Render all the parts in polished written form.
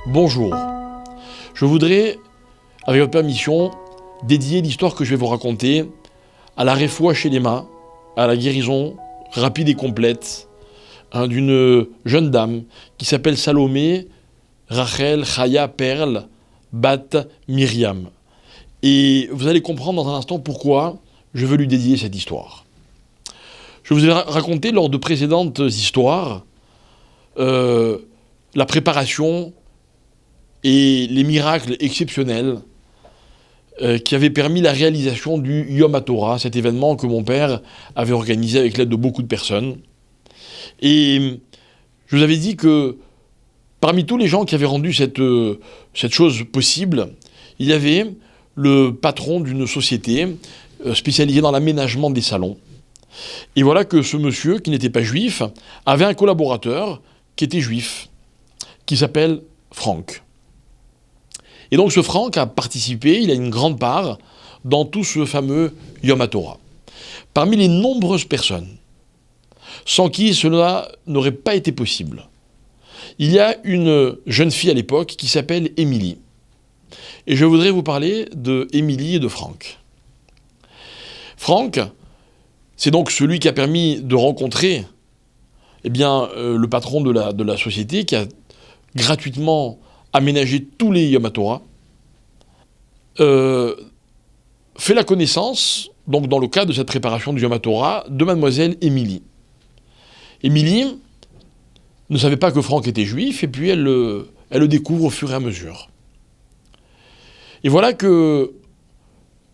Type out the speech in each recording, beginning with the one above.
Bonjour. Je voudrais, avec votre permission, dédier l'histoire que je vais vous raconter à la réfoua shelema, à la guérison rapide et complète d'une jeune dame qui s'appelle Salomé Rachel Chaya Perle Bat Myriam. Et vous allez comprendre dans un instant pourquoi je veux lui dédier cette histoire. Je vous ai raconté lors de précédentes histoires la préparation et les miracles exceptionnels qui avaient permis la réalisation du Yom HaTorah, cet événement que mon père avait organisé avec l'aide de beaucoup de personnes. Et je vous avais dit que parmi tous les gens qui avaient rendu cette chose possible, il y avait le patron d'une société spécialisée dans l'aménagement des salons. Et voilà que ce monsieur, qui n'était pas juif, avait un collaborateur qui était juif, qui s'appelle Franck. Et donc ce Franck a participé, il a une grande part dans tout ce fameux Yom HaTorah. Parmi les nombreuses personnes sans qui cela n'aurait pas été possible, il y a une jeune fille à l'époque qui s'appelle Émilie. Et je voudrais vous parler de Émilie et de Franck. Franck, c'est donc celui qui a permis de rencontrer le patron de la société qui a gratuitement aménagé tous les Yom HaTorah, fait la connaissance, donc dans le cadre de cette préparation du Yom HaTorah, de mademoiselle Émilie. Émilie ne savait pas que Franck était juif, et puis elle le découvre au fur et à mesure. Et voilà que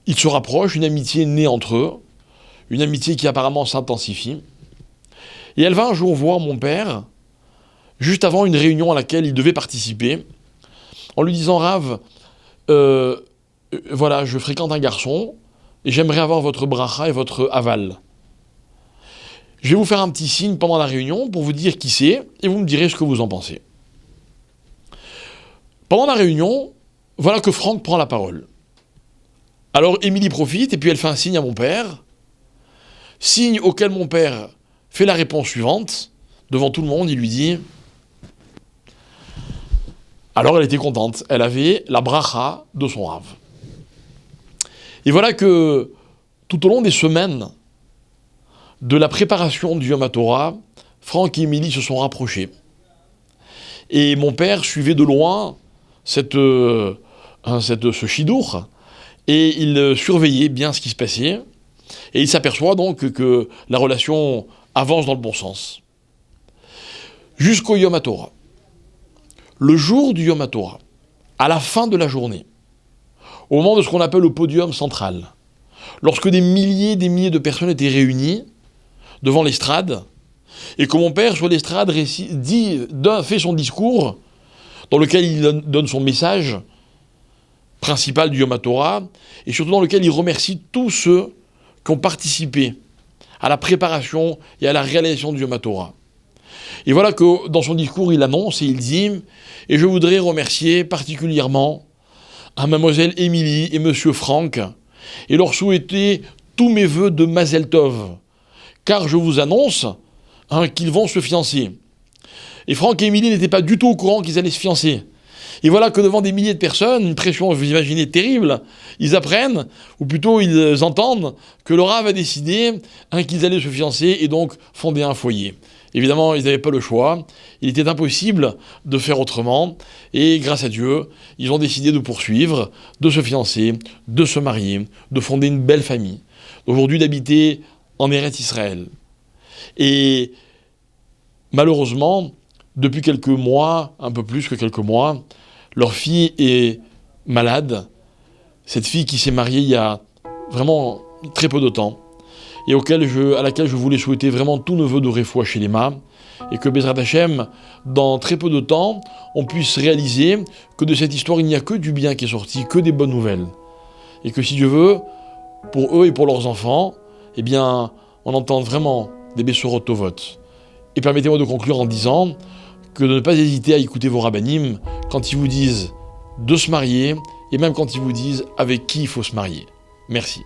ils se rapprochent, une amitié née entre eux, une amitié qui apparemment s'intensifie. Et elle va un jour voir mon père, juste avant une réunion à laquelle il devait participer, en lui disant « Rav, voilà, je fréquente un garçon, et j'aimerais avoir votre bracha et votre aval. Je vais vous faire un petit signe pendant la réunion pour vous dire qui c'est, et vous me direz ce que vous en pensez. » Pendant la réunion, voilà que Franck prend la parole. Alors Émilie profite, et puis elle fait un signe à mon père, signe auquel mon père fait la réponse suivante, devant tout le monde, il lui dit... Alors elle était contente, elle avait la bracha de son Rav. Et voilà que tout au long des semaines de la préparation du Yom HaTorah, Franck et Émilie se sont rapprochés. Et mon père suivait de loin ce chidour, et il surveillait bien ce qui se passait, et il s'aperçoit donc que la relation avance dans le bon sens. Jusqu'au Yom HaTorah. Le jour du Yom HaTorah, à la fin de la journée, au moment de ce qu'on appelle le podium central, lorsque des milliers de personnes étaient réunies devant l'estrade, et que mon père, sur l'estrade, fait son discours, dans lequel il donne son message principal du Yom HaTorah, et surtout dans lequel il remercie tous ceux qui ont participé à la préparation et à la réalisation du Yom HaTorah. Et voilà que dans son discours, il annonce et il dit « Et je voudrais remercier particulièrement à mademoiselle Émilie et monsieur Franck et leur souhaiter tous mes vœux de Mazel Tov, car je vous annonce qu'ils vont se fiancer. » Et Franck et Émilie n'étaient pas du tout au courant qu'ils allaient se fiancer. Et voilà que devant des milliers de personnes, une pression, vous imaginez, terrible, ils apprennent, ou plutôt ils entendent, que le Rav a décidé qu'ils allaient se fiancer et donc fonder un foyer. Évidemment, ils n'avaient pas le choix, il était impossible de faire autrement, et grâce à Dieu, ils ont décidé de poursuivre, de se fiancer, de se marier, de fonder une belle famille, aujourd'hui d'habiter en Eretz Israël. Et malheureusement, depuis quelques mois, un peu plus que quelques mois, leur fille est malade, cette fille qui s'est mariée il y a vraiment très peu de temps, et à laquelle je voulais souhaiter vraiment tous nos vœux de réfoua shelema, et que Bezrat Hashem, dans très peu de temps, on puisse réaliser que de cette histoire, il n'y a que du bien qui est sorti, que des bonnes nouvelles. Et que si Dieu veut, pour eux et pour leurs enfants, on entend vraiment des Bessorot Tovot. Et permettez-moi de conclure en disant que de ne pas hésiter à écouter vos rabbinim quand ils vous disent de se marier, et même quand ils vous disent avec qui il faut se marier. Merci.